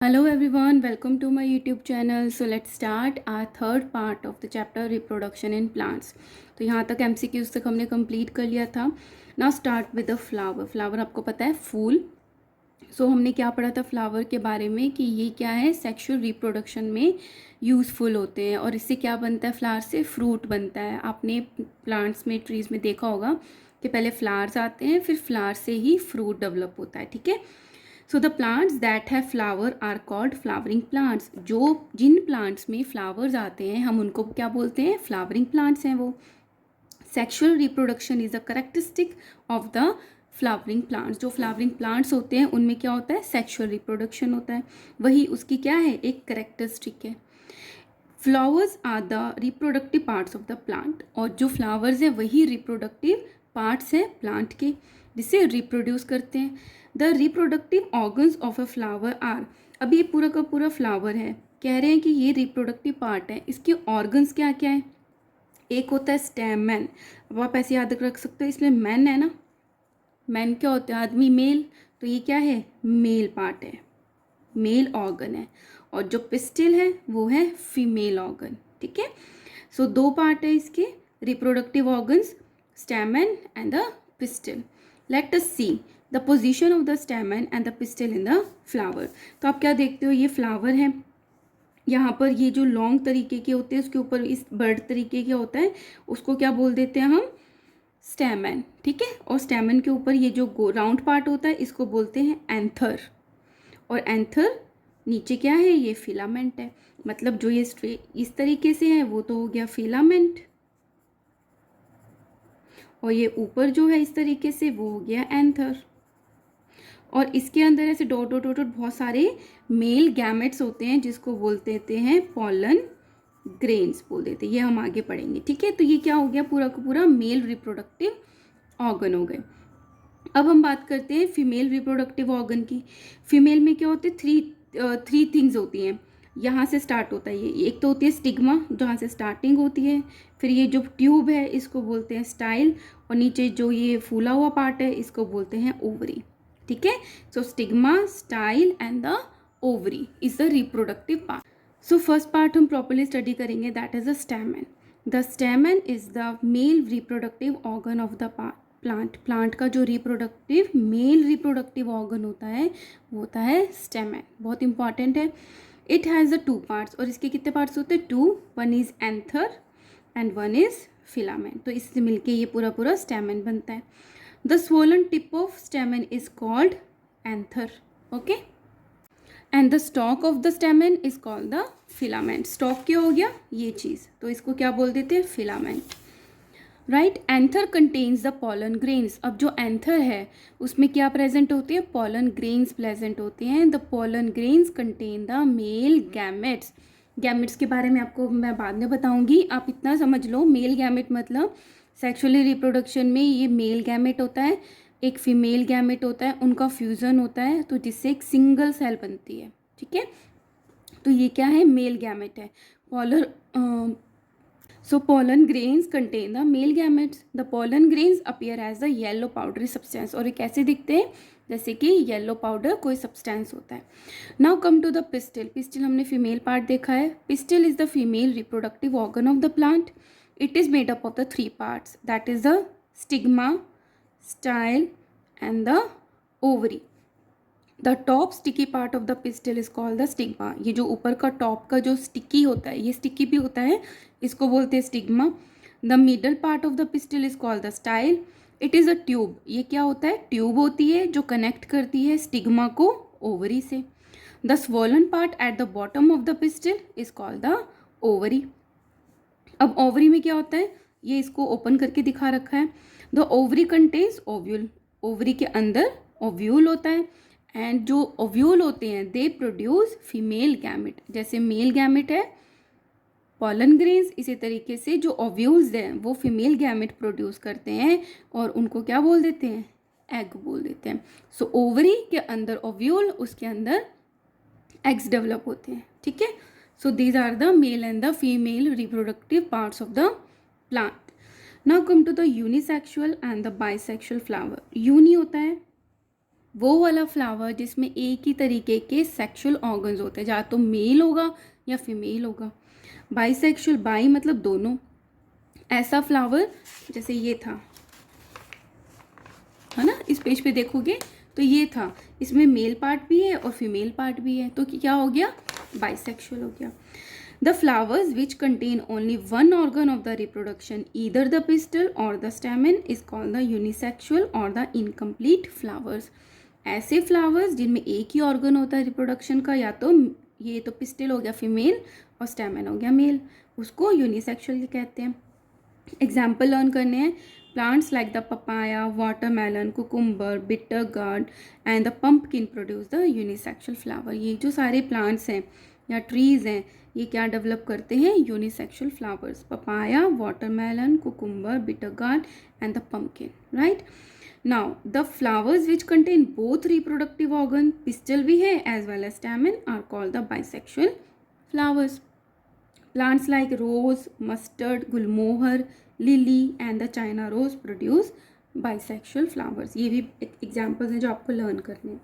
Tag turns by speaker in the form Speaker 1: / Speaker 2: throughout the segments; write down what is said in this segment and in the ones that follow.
Speaker 1: Hello everyone, welcome to my YouTube channel. So let's start our third part of the chapter reproduction in plants. तो यहाँ तक MCQs तक हमने complete कर लिया था. Now start with the flower. Flower आपको पता है फूल. हमने क्या पढ़ा था फ्लावर के बारे में कि ये क्या है, सेक्सुअल रिप्रोडक्शन में यूज़फुल होते हैं और इससे क्या बनता है, फ्लावर से फ्रूट बनता है. आपने प्लांट्स में, ट्रीज़ में देखा होगा कि पहले फ्लावर्स आते हैं, फिर फ्लावर से ही फ्रूट डेवलप होता है. ठीक है. So the plants that have flower are called flowering plants. जिन प्लांट्स में फ्लावर्स आते हैं हम उनको क्या बोलते हैं, फ्लावरिंग प्लांट्स हैं वो. Sexual reproduction is the characteristic of the flowering plants. जो फ्लावरिंग प्लांट्स होते हैं उनमें क्या होता है, सेक्सुअल रिप्रोडक्शन होता है. वही उसकी क्या है, एक करेक्टरिस्टिक है. Flowers are the reproductive parts of the plant. और जो फ्लावर्स हैं वही रिप्रोडक्टिव पार्ट्स हैं प्लांट के, जिसे रिप्रोड्यूस करते हैं. The reproductive organs of a flower are. अब ये पूरा का पूरा फ्लावर है, कह रहे हैं कि ये रिप्रोडक्टिव पार्ट है. इसके ऑर्गन्स क्या क्या है, एक होता है स्टेमन. अब आप ऐसे याद रख सकते हो, इसमें मैन है ना, मैन क्या होता है, आदमी, मेल. तो ये क्या है, मेल पार्ट है, मेल ऑर्गन है. और जो पिस्टिल है वो है फीमेल ऑर्गन. ठीक है. सो दो पार्ट है इसके reproductive organs, स्टेमन and the pistil. Let us see the position of the स्टेमन and the pistil in the flower. तो आप क्या देखते हो, ये फ्लावर है, यहाँ पर ये जो लॉन्ग तरीके के होते हैं उसके ऊपर इस बर्ड तरीके के होता है, उसको क्या बोल देते हैं हम, स्टेमन. ठीक है. और स्टेमन के ऊपर ये जो राउंड पार्ट होता है इसको बोलते हैं एंथर. और एंथर नीचे क्या है, ये फिलामेंट है. मतलब जो ये इस तरीके से है वो तो हो गया फिलामेंट, और ये ऊपर जो है इस तरीके से वो हो गया एंथर. और इसके अंदर ऐसे डॉट डॉट डॉट बहुत सारे मेल गैमेट्स होते हैं जिसको बोल देते हैं पॉलन ग्रेन्स बोल देते हैं. ये हम आगे पढ़ेंगे. ठीक है. तो ये क्या हो गया, पूरा का पूरा मेल रिप्रोडक्टिव ऑर्गन हो गए. अब हम बात करते हैं फीमेल रिप्रोडक्टिव ऑर्गन की. फीमेल में क्या होते हैं, थ्री थिंग्स होती हैं. यहाँ से स्टार्ट होता है ये, एक तो होती है स्टिग्मा जहाँ से स्टार्टिंग होती है, फिर ये जो ट्यूब है इसको बोलते हैं स्टाइल, और नीचे जो ये फूला हुआ पार्ट है इसको बोलते हैं ओवरी. ठीक है. So stigma, style and the ovary is the reproductive part. So first part हम प्रॉपरली स्टडी करेंगे, that is the stamen. The stamen is the male reproductive organ of the plant. Plant का जो reproductive mail reproductive organ होता है वो होता है स्टेमन. बहुत इंपॉर्टेंट है. It has the two parts. और इसके कितने पार्ट्स होते हैं, two. One is anther and one is filament. तो इससे मिलके ये पूरा पूरा स्टेमन बनता है. The swollen tip of stamen is called anther. Okay. And the stalk of the stamen is called the filament. Stalk क्या हो गया, ये चीज़, तो इसको क्या बोल देते हैं, filament. Right. Anther contains the pollen grains. अब जो एंथर है उसमें क्या प्रेजेंट होती है, पॉलन ग्रेन्स प्रेजेंट होते हैं. The pollen grains contain the male gametes. Gametes के बारे में आपको मैं बाद में बताऊंगी, आप इतना समझ लो, मेल गैमेट मतलब सेक्सुअली रिप्रोडक्शन में ये मेल गैमेट होता है, एक फीमेल गैमेट होता है, उनका फ्यूज़न होता है तो जिससे एक सिंगल सेल बनती है. ठीक है. तो ये क्या है, मेल गैमेट है. पॉलर So pollen grains contain the male gametes. The pollen grains appear as the yellow powdery substance. और ये कैसे दिखते हैं, जैसे कि येलो पाउडर कोई सब्सटेंस होता है. Now come to the pistil. Pistil हमने फीमेल पार्ट देखा है. Pistil is the female reproductive organ of the plant. It is made up of the three parts, that is the stigma, style and the ovary. The top sticky part of the pistil is called the stigma. ये जो ऊपर का top का जो sticky होता है, ये sticky भी होता है, इसको बोलते हैं stigma. The middle part of the pistil is called the style. It is a tube. ये क्या होता है, ट्यूब होती है जो कनेक्ट करती है स्टिग्मा को ओवरी से. The swollen part at the bottom of the pistil is called the ovary. अब ओवरी में क्या होता है, ये इसको ओपन करके दिखा रखा है. The ovary contains ovule. Ovary के अंदर ओव्यूल होता है, एंड जो ओव्यूल होते हैं दे प्रोड्यूस फीमेल गैमेट. जैसे मेल गैमेट है पॉलन ग्रेन्स, इसी तरीके से जो ओव्यूल्स हैं वो फीमेल गैमेट प्रोड्यूस करते हैं और उनको क्या बोल देते हैं, एग बोल देते हैं. सो ओवरी के अंदर ओव्यूल, उसके अंदर एग्स डेवलप होते हैं. ठीक है. So these are the male and the female reproductive parts of the plant. Now come to the unisexual and the bisexual flower. Uni होता है वो वाला फ्लावर जिसमें एक ही तरीके के सेक्सुअल ऑर्गन्स होते हैं, या तो मेल होगा या फीमेल होगा। बाइसेक्सुअल, बाई मतलब दोनों। ऐसा फ्लावर जैसे ये था, है ना, इस पेज पे देखोगे तो ये था, इसमें मेल पार्ट भी है और फीमेल पार्ट भी है, तो क्या हो गया, बाइसेक्सुअल हो गया। The flowers which contain only one organ of the reproduction, either the pistil or the stamen, is called the unisexual or the incomplete flowers. ऐसे फ्लावर्स जिनमें एक ही ऑर्गन होता है रिप्रोडक्शन का, या तो ये तो पिस्टिल हो गया फीमेल और स्टेमन हो गया मेल, उसको यूनिसेक्सुअल कहते हैं। एग्जाम्पल लर्न करने हैं। Plants like the papaya, watermelon, cucumber, bitter gourd and the pumpkin produce the unisexual flower. ये जो सारे प्लांट्स हैं या ट्रीज हैं, ये क्या डेवलप करते हैं, unisexual flowers. Papaya, watermelon, cucumber, bitter gourd and the pumpkin, right. Now the flowers which contain both reproductive organ, pistil भी है as well as stamen, are called the bisexual flowers. Plants like rose, mustard, gulmohar, lily and the China rose produce bisexual flowers. ये भी examples हैं जो आपको learn करने हैं।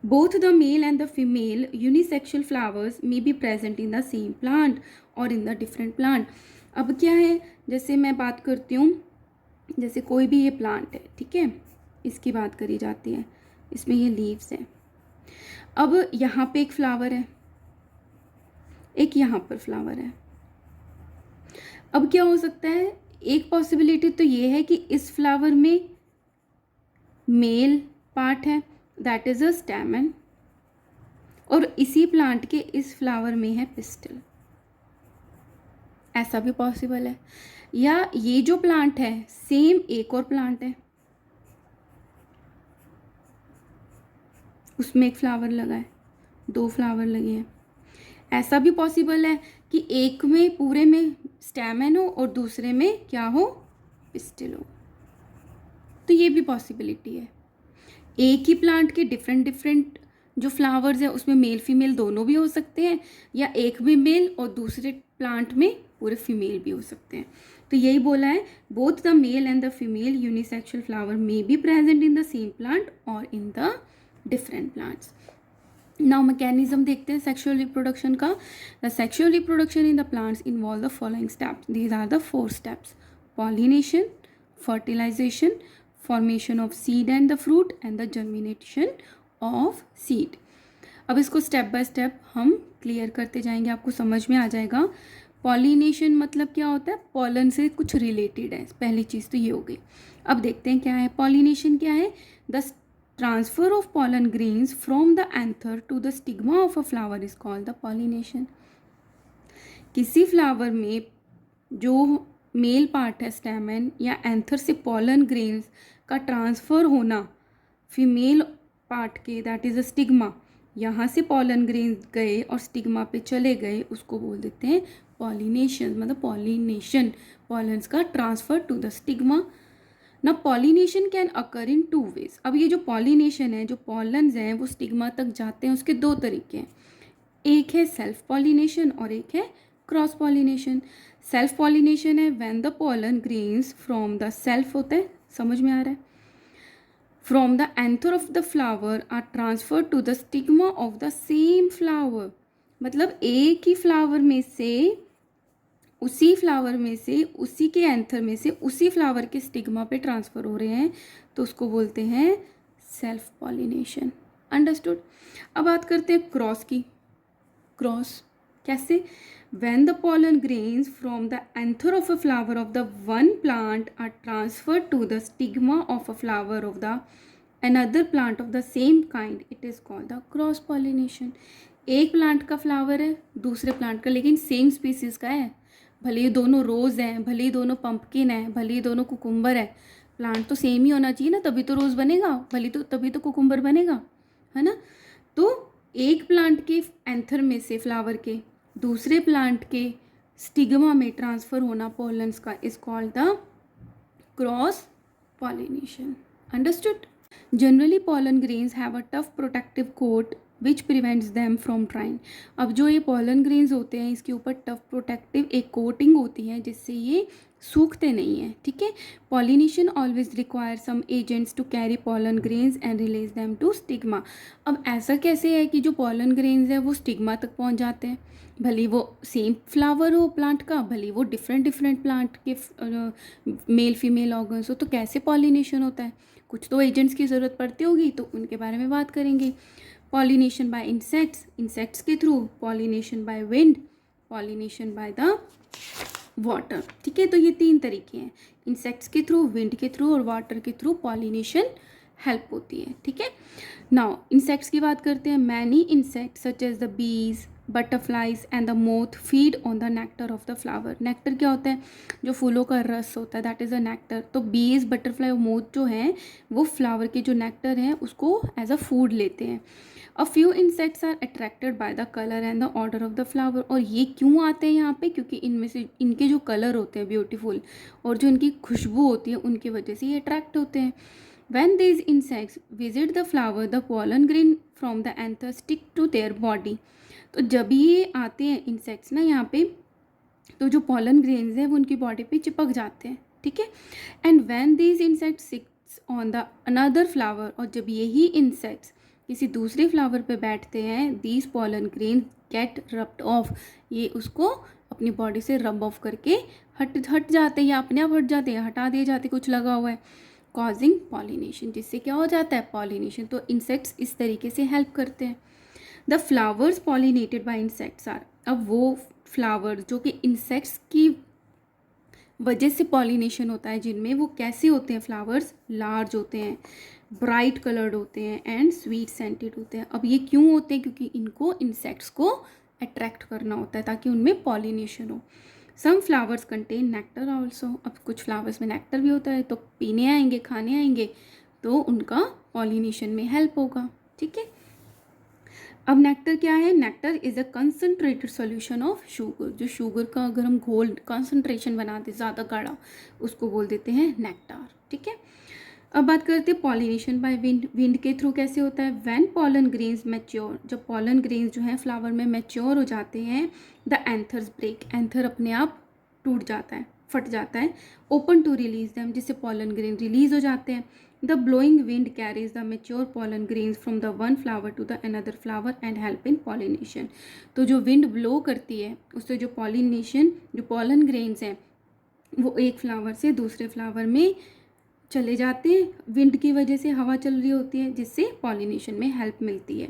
Speaker 1: Both the male and the female unisexual flowers may be present in the same plant or in the different plant. अब क्या है, जैसे मैं बात करती हूँ, जैसे कोई भी ये प्लांट है, ठीक है, इसकी बात करी जाती है, इसमें ये लीव्स हैं। अब यहाँ पे एक फ्लावर है, एक यहाँ पर फ्लावर है। अब क्या हो सकता है, एक पॉसिबिलिटी तो ये है कि इस फ्लावर में मेल पार्ट है, दैट इज अ स्टैमेन, और इसी प्लांट के इस फ्लावर में है पिस्टल, ऐसा भी पॉसिबल है। या ये जो प्लांट है सेम एक और प्लांट है, उसमें एक फ्लावर लगा है, दो फ्लावर लगे हैं, ऐसा भी पॉसिबल है कि एक में पूरे में स्टैमेन हो और दूसरे में क्या हो, पिस्टिल हो, तो ये भी पॉसिबिलिटी है। एक ही प्लांट के डिफरेंट डिफरेंट जो फ्लावर्स है उसमें मेल फीमेल दोनों भी हो सकते हैं, या एक में मेल और दूसरे प्लांट में पूरे फीमेल भी हो सकते हैं। तो यही बोला है, both the male and the female unisexual flower may be present in the same plant और in the different plants. Now mechanism देखते हैं सेक्सुअल रिप्रोडक्शन का। The sexual reproduction in the plants involve the following steps, these are the 4 steps: pollination, fertilisation, formation of seed and the fruit and the germination of seed. अब इसको step by step हम clear करते जाएंगे, आपको समझ में आ जाएगा। Pollination मतलब क्या होता है, पॉलन से कुछ रिलेटेड है, पहली चीज़ तो ये हो गई। अब देखते हैं क्या है पॉलिनेशन, क्या है, the transfer of pollen grains from the anther to the stigma of a flower is called the pollination. किसी फ्लावर में जो मेल पार्ट है स्टैमेन या एंथर से पॉलन ग्रेन्स का ट्रांसफ़र होना फीमेल पार्ट के, दैट इज़ अ स्टिग्मा, यहाँ से पॉलन ग्रेन्स गए और स्टिग्मा पे चले गए, उसको बोल देते हैं पॉलिनेशन, मतलब पॉलिनेशन, पॉलन्स का ट्रांसफ़र टू द स्टिग्मा। ना pollination can occur in 2 ways. अब ये जो पॉलिनेशन है, जो पॉलन्स हैं वो स्टिग्मा तक जाते हैं, उसके 2 तरीके हैं, एक है सेल्फ पॉलिनेशन और एक है क्रॉस पॉलिनेशन। सेल्फ पॉलिनेशन है when the pollen grains from the self, होता है, समझ में आ रहा है, from the anther of the flower are transfer to the stigma of the same flower. मतलब एक ही फ्लावर में से, उसी फ्लावर में से, उसी के एंथर में से उसी फ्लावर के स्टिग्मा पे ट्रांसफ़र हो रहे हैं, तो उसको बोलते हैं सेल्फ पॉलिनेशन। अंडरस्टूड। अब बात करते हैं क्रॉस की। क्रॉस कैसे, when the pollen grains from the anther of a flower of the one plant are transfer to the stigma of a flower of the another plant of the same kind, it is called the cross pollination. एक plant का flower है दूसरे plant का, लेकिन same species का है, भले ही दोनों रोज़ हैं, भले ही दोनों पंपकिन है, भले ही दोनों कुकुम्बर है, प्लांट तो सेम ही होना चाहिए ना, तभी तो रोज़ बनेगा, भले तो तभी तो कुकुम्बर बनेगा, है ना। तो एक प्लांट के एंथर में से फ्लावर के दूसरे प्लांट के स्टिग्मा में ट्रांसफ़र होना पॉलन्स का is called the cross pollination. Understood. Generally pollen grains have a tough protective coat which prevents them from drying. अब जो ये पॉलन ग्रेन्स होते हैं इसके ऊपर टफ प्रोटेक्टिव एक कोटिंग होती है जिससे ये सूखते नहीं हैं, ठीक है। Pollination always require some agents to carry pollen grains and release them to stigma. अब ऐसा कैसे है कि जो पॉलन ग्रेन्स है वो स्टिग्मा तक पहुंच जाते हैं, भले वो सेम फ्लावर हो प्लांट का, भले वो डिफरेंट डिफरेंट प्लांट के मेल फीमेल ऑर्गन्स हो, तो कैसे पॉलिनेशन होता है? कुछ तो एजेंट्स की ज़रूरत पड़ती होगी, तो उनके बारे में बात करेंगे। पॉलिनेशन बाय इंसेक्ट्स, इंसेक्ट्स के through. Pollination by wind, pollination by the water, ठीक है। तो ये 3 तरीके हैं, इंसेक्ट्स के थ्रू, विंड के थ्रू और वाटर के थ्रू पॉलिनेशन हेल्प होती है, ठीक है। नाउ इंसेक्ट्स की बात करते हैं। Many insects such as the bees, butterflies and the moth feed on the nectar of the flower. Nectar क्या होता है? जो फूलों का रस होता है, दैट इज़ अ नेक्टर। तो बीज, बटरफ्लाई और मोथ जो हैं वो फ्लावर के जो नेक्टर हैं उसको एज अ फूड लेते हैं। A few insects are attracted by the colour and the odour of the flower. और ये क्यों आते हैं यहाँ पे? क्योंकि इनमें से इनके जो कलर होते हैं ब्यूटीफुल और जो इनकी खुशबू होती है उनकी वजह से ये अट्रैक्ट होते हैं। When these insects visit the flower, the pollen grain from the anther stick to their body. तो जब ये आते हैं इंसेक्ट्स ना यहाँ पे, तो जो पॉलन ग्रेन्स हैं वो उनकी बॉडी पे चिपक जाते हैं, ठीक है। And when these insects sits on the another flower, और जब यही इंसेक्ट्स किसी दूसरे फ्लावर पे बैठते हैं, these pollen grain get rubbed off, ये उसको अपनी बॉडी से रब ऑफ करके हट जाते हैं या अपने आप हट जाते हैं, हटा दिए जाते, कुछ लगा हुआ है, कॉजिंग पॉलिनेशन, जिससे क्या हो जाता है? पॉलिनेशन। तो इंसेक्ट्स इस तरीके से हेल्प करते हैं। The flowers pollinated by insects are, अब वो फ्लावर जो कि इंसेक्ट्स की वजह से पॉलिनेशन होता है जिनमें, वो कैसे होते हैं? फ्लावर्स लार्ज होते हैं, ब्राइट कलर्ड होते हैं एंड स्वीट सेंटेड होते हैं। अब ये क्यों होते हैं? क्योंकि इनको इंसेक्ट्स को अट्रैक्ट करना होता है ताकि उनमें पॉलिनेशन हो। Some flowers contain nectar also, अब कुछ फ्लावर्स में नेक्टर भी होता है, तो पीने आएंगे, खाने आएंगे, तो उनका पॉलिनेशन में हेल्प होगा, ठीक है। अब नेक्टर क्या है? Nectar is a concentrated solution of sugar. जो शुगर का अगर हम घोल कंसनट्रेशन बनाते ज़्यादा गाढ़ा, उसको बोल देते हैं नेक्टार, ठीक है। अब बात करते हैं पॉलिनेशन बाय विंड। विंड के थ्रू कैसे होता है? व्हेन पॉलन ग्रेन्स मैच्योर, जब पॉलन ग्रेन्स जो हैं फ्लावर में मैच्योर हो जाते हैं, द एंथर्स ब्रेक, एंथर अपने आप टूट जाता है, फट जाता है, ओपन टू रिलीज देम, जिससे पॉलन ग्रेन रिलीज हो जाते हैं। The blowing wind carries the mature pollen grains from the one flower to the another flower and help in pollination. तो जो विंड ब्लो करती है उससे जो पॉलिनेशन, जो पॉलन ग्रेन्स हैं वो एक फ्लावर से दूसरे फ्लावर में चले जाते हैं। विंड की वजह से हवा चल रही होती है जिससे पॉलिनेशन में हेल्प मिलती है।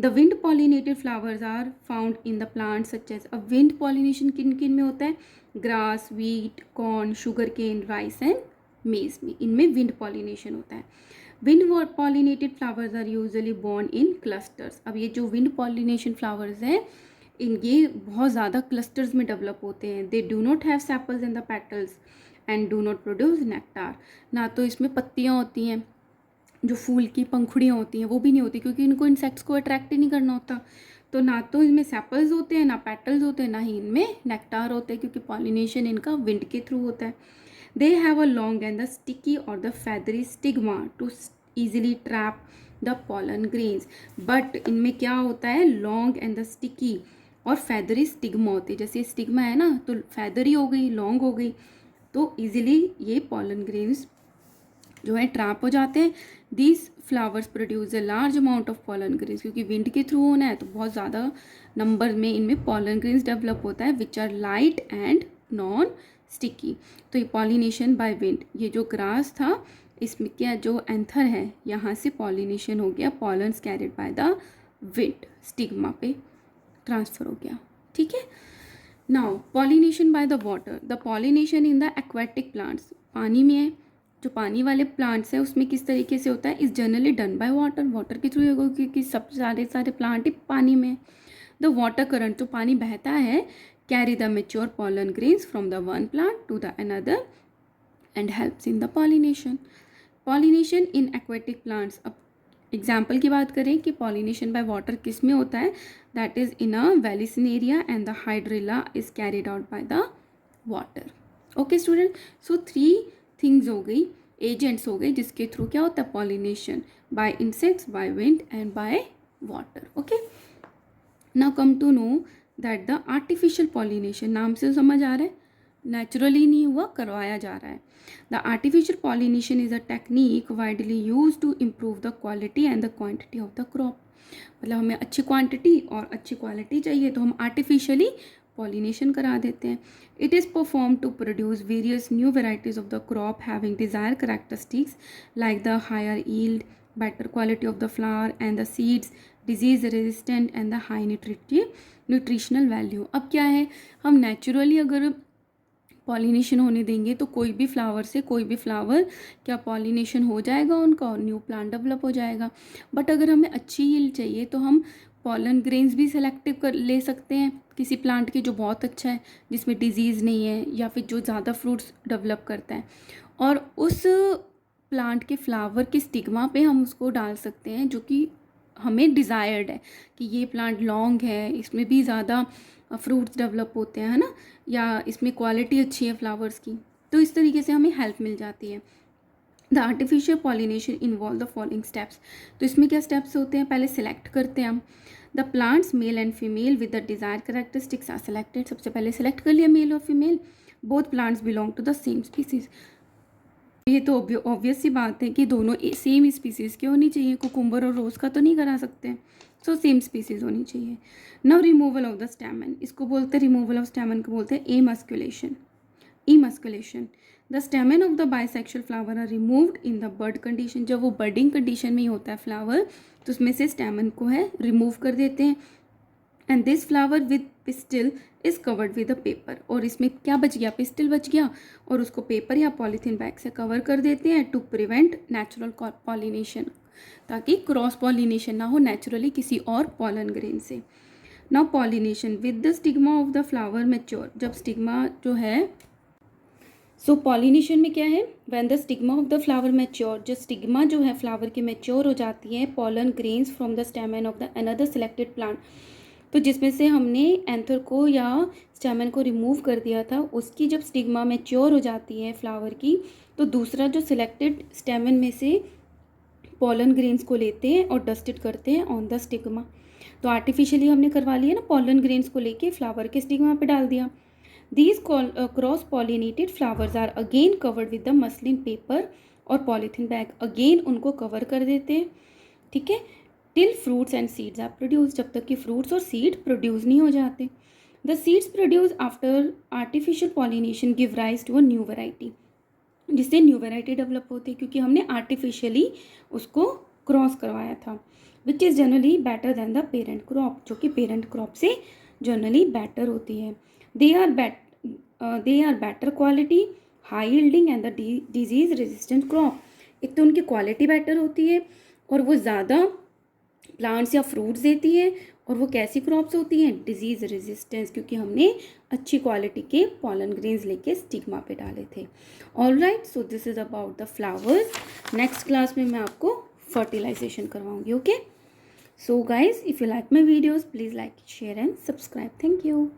Speaker 1: The wind pollinated flowers are found in the plant such as, अब विंड पॉलिनेशन किन किन में होता है? Grass, wheat, corn, sugar cane, rice and maize में, इनमें विंड पॉलिनेशन होता है। Wind pollinated flowers are usually borne in clusters. अब ये जो विंड पॉलिनेशन फ्लावर्स हैं ये बहुत ज़्यादा क्लस्टर्स में डेवलप होते हैं। They do not have sepals in the petals and do not produce nectar. ना तो इसमें पत्तियाँ होती हैं, जो फूल की पंखुड़ियाँ होती हैं वो भी नहीं होती, क्योंकि इनको इंसेक्ट्स को अट्रैक्ट ही नहीं करना होता। तो ना तो इनमें सेपल्स होते हैं, ना पेटल्स होते हैं, ना ही इनमें नेक्टार होते हैं, क्योंकि पॉलिनेशन इनका विंड के थ्रू होता है। They have a long and the sticky और the feathery stigma to easily trap the pollen grains. But इनमें क्या होता है? लॉन्ग एंड द स्टिकी और फेदरी स्टिग्मा होती है। जैसे स्टिग्मा है ना, तो फेदरी हो गई, लॉन्ग हो गई, तो इजीली ये पॉलन ग्रेन्स जो है ट्रैप हो जाते हैं। These flowers produce a large amount of pollen grains, क्योंकि विंड के थ्रू होना है तो बहुत ज़्यादा नंबर में इनमें पॉलन ग्रेन्स डेवलप होता है, which are light and non sticky. तो ये पॉलिनेशन बाय विंड, ये जो ग्रास था इसमें क्या, जो एंथर है यहाँ से पॉलिनेशन हो गया, pollens carried by the wind, stigma पे ट्रांसफर हो गया, ठीक है। Now pollination by the water. The pollination in the aquatic plants, पानी में है, जो पानी वाले प्लांट्स हैं उसमें किस तरीके से होता है? Is generally done by water, water के थ्रू होगा, क्योंकि सब सारे प्लांट ही पानी में। द वाटर करंट, जो पानी बहता है, carry the mature pollen grains from the one plant to the another and helps in the pollination. Pollination in aquatic plants, अब एग्जाम्पल की बात करें कि पॉलिनेशन बाय वाटर किस में होता है, that is in a Vallisneria and the Hydrilla is carried out by the water. Okay student, so 3 things हो गई, एजेंट्स हो गए जिसके थ्रू क्या होता है? Pollination by insects, by wind and by water. Okay, now come to know that the artificial pollination, नाम से समझ आ रहा है नेचुरली नहीं हुआ, करवाया जा रहा है। The artificial pollination is a technique widely use to improve the quality and the quantity of the crop. मतलब हमें अच्छी क्वांटिटी और अच्छी क्वालिटी चाहिए तो हम आर्टिफिशियली पॉलिनेशन करा देते हैं। It is perform to produce various new varieties of the crop having desire characteristics like the higher yield, better quality of the flower and the seeds, disease resistant and the high nutritional value। अब क्या है, हम naturally अगर pollination होने देंगे तो कोई भी फ्लावर से कोई भी फ्लावर क्या पॉलिनेशन हो जाएगा उनका और न्यू प्लांट डेवलप हो जाएगा। बट अगर हमें अच्छी यील्ड चाहिए तो हम पॉलन ग्रेन्स भी सेलेक्टिव कर ले सकते हैं किसी प्लांट के जो बहुत अच्छा है, जिसमें डिजीज़ नहीं है या फिर जो ज़्यादा फ्रूट्स डेवलप करता है, और उस प्लांट के फ्लावर के स्टिग्मा पे हम उसको डाल सकते हैं जो कि हमें डिज़ायर्ड है कि ये प्लांट लॉन्ग है, इसमें भी ज़्यादा फ्रूट्स डेवलप होते हैं, है ना, या इसमें क्वालिटी अच्छी है फ्लावर्स की। तो इस तरीके से हमें हेल्प मिल जाती है। The artificial pollination involve the following steps. तो इसमें क्या स्टेप्स होते हैं, पहले सिलेक्ट करते हैं हम। The plants male and female with the desire characteristics are selected. सबसे पहले सेलेक्ट कर लिया मेल और female. Both plants belong to the same species. ये तो ऑब्वियस सी बात है कि दोनों सेम स्पीसीज़ की होनी चाहिए, कुकुम्बर और रोज़ का तो नहीं करा सकते, सो सेम स्पीसीज़ होनी चाहिए। Now removal of the stamen, इसको बोलते हैं रिमूवल ऑफ स्टेमन को बोलते हैं emasculation. Emasculation, the stamen of the bisexual flower are removed in the bud condition. जब वो बर्डिंग कंडीशन में ही होता है फ्लावर तो उसमें से स्टेमन को है रिमूव कर देते हैं। And this flower with pistil is covered with a paper, और इसमें क्या बच गया, पिस्टिल बच गया, और उसको पेपर या पॉलीथीन बैग से कवर कर देते हैं टू प्रिवेंट नेचुरल पॉलिनेशन, ताकि क्रॉस पॉलिनेशन ना हो नेचुरली किसी और पॉलन ग्रेन से। Now pollination with the stigma of the flower mature, जब स्टिग्मा जो है, सो पॉलिनेशन में क्या है, when the stigma of the flower mature, जो स्टिग्मा जो है फ्लावर की मैच्योर हो जाती है, pollen grains from the stamen of the another selected plant, तो जिसमें से हमने एंथर को या स्टेमन को रिमूव कर दिया था, उसकी जब स्टिग्मा मैच्योर हो जाती है फ्लावर की, तो दूसरा जो सिलेक्टेड स्टेमन में से पॉलन ग्रेन्स को लेते हैं और डस्टेड करते हैं ऑन द स्टिग्मा। तो आर्टिफिशियली हमने करवा लिया ना, पॉलन ग्रेन्स को लेके फ्लावर के स्टिग्मा पे डाल दिया। These cross pollinated flowers are again covered with the muslin paper और पॉलीथीन बैग, अगेन उनको कवर कर देते हैं, ठीक है, till fruits and seeds are produce, जब तक कि फ्रूट्स और सीड प्रोड्यूस नहीं हो जाते। The seeds produce after artificial pollination give rise to a new variety, जिससे न्यू वेराइटी डेवलप होती है क्योंकि हमने आर्टिफिशियली उसको क्रॉस करवाया था, which is generally better than the parent crop, जो कि पेरेंट क्रॉप से जनरली बेटर होती है। They are better quality, high yielding and the disease resistant crop. एक तो उनकी क्वालिटी बेटर होती है और वो ज़्यादा प्लांट्स या फ्रूट्स देती है, और वो कैसी क्रॉप्स होती हैं, डिजीज़ रेजिस्टेंस, क्योंकि हमने अच्छी क्वालिटी के पॉलन ग्रेन्स लेके स्टिग्मा पे डाले थे। Alright, so this is about the flowers. Next class में मैं आपको फर्टिलाइजेशन करवाऊंगी। Okay, so guys, if you like my videos please like, share and subscribe. Thank you.